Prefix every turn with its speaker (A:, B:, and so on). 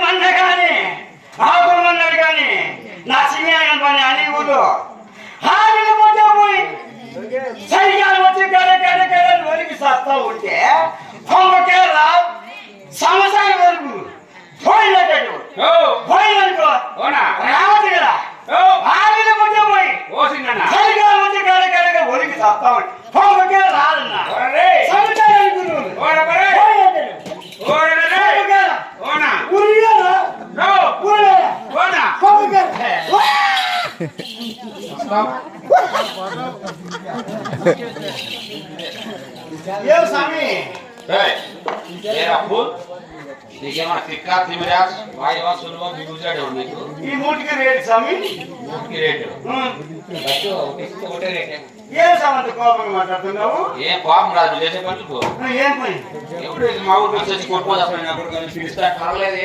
A: మంద కానీ ఆకుల మందడు కానీ నా సింహాయం పని అని ఊరు హాని పోతే పోయి సరిగా వచ్చి కడ వరికి సస్తా ఉంటే పొంగకేరా సంవత్సరం వరకు పోయినట్టు పోయిననుకో రావద్దు కదా హాని పోతే పోయి సరిగా వచ్చి కడ వరికి సస్తా ఉంటే పొంగకే రాదన్నా సంవత్సరం Eu Sami.
B: Hey, era full. Diga mas ficar timidez, vai eu suruba bibuja dono itu.
A: ఈ మూటికి రేట్ Sami.
B: మూటికి రేట్. బస్సు ఒకటే రేట్.
A: ఏం సంబంధ కోపంగా మాట్లాడుతున్నావు?
B: ఏ కోపం రాదు చేసే పనులు పో.
A: ఏం పని?
B: ఎప్పుడు మా ఊరు వచ్చి కొట్టుకోదాం అప్పుడు కానీ పిలుస్తా పర్లేదు.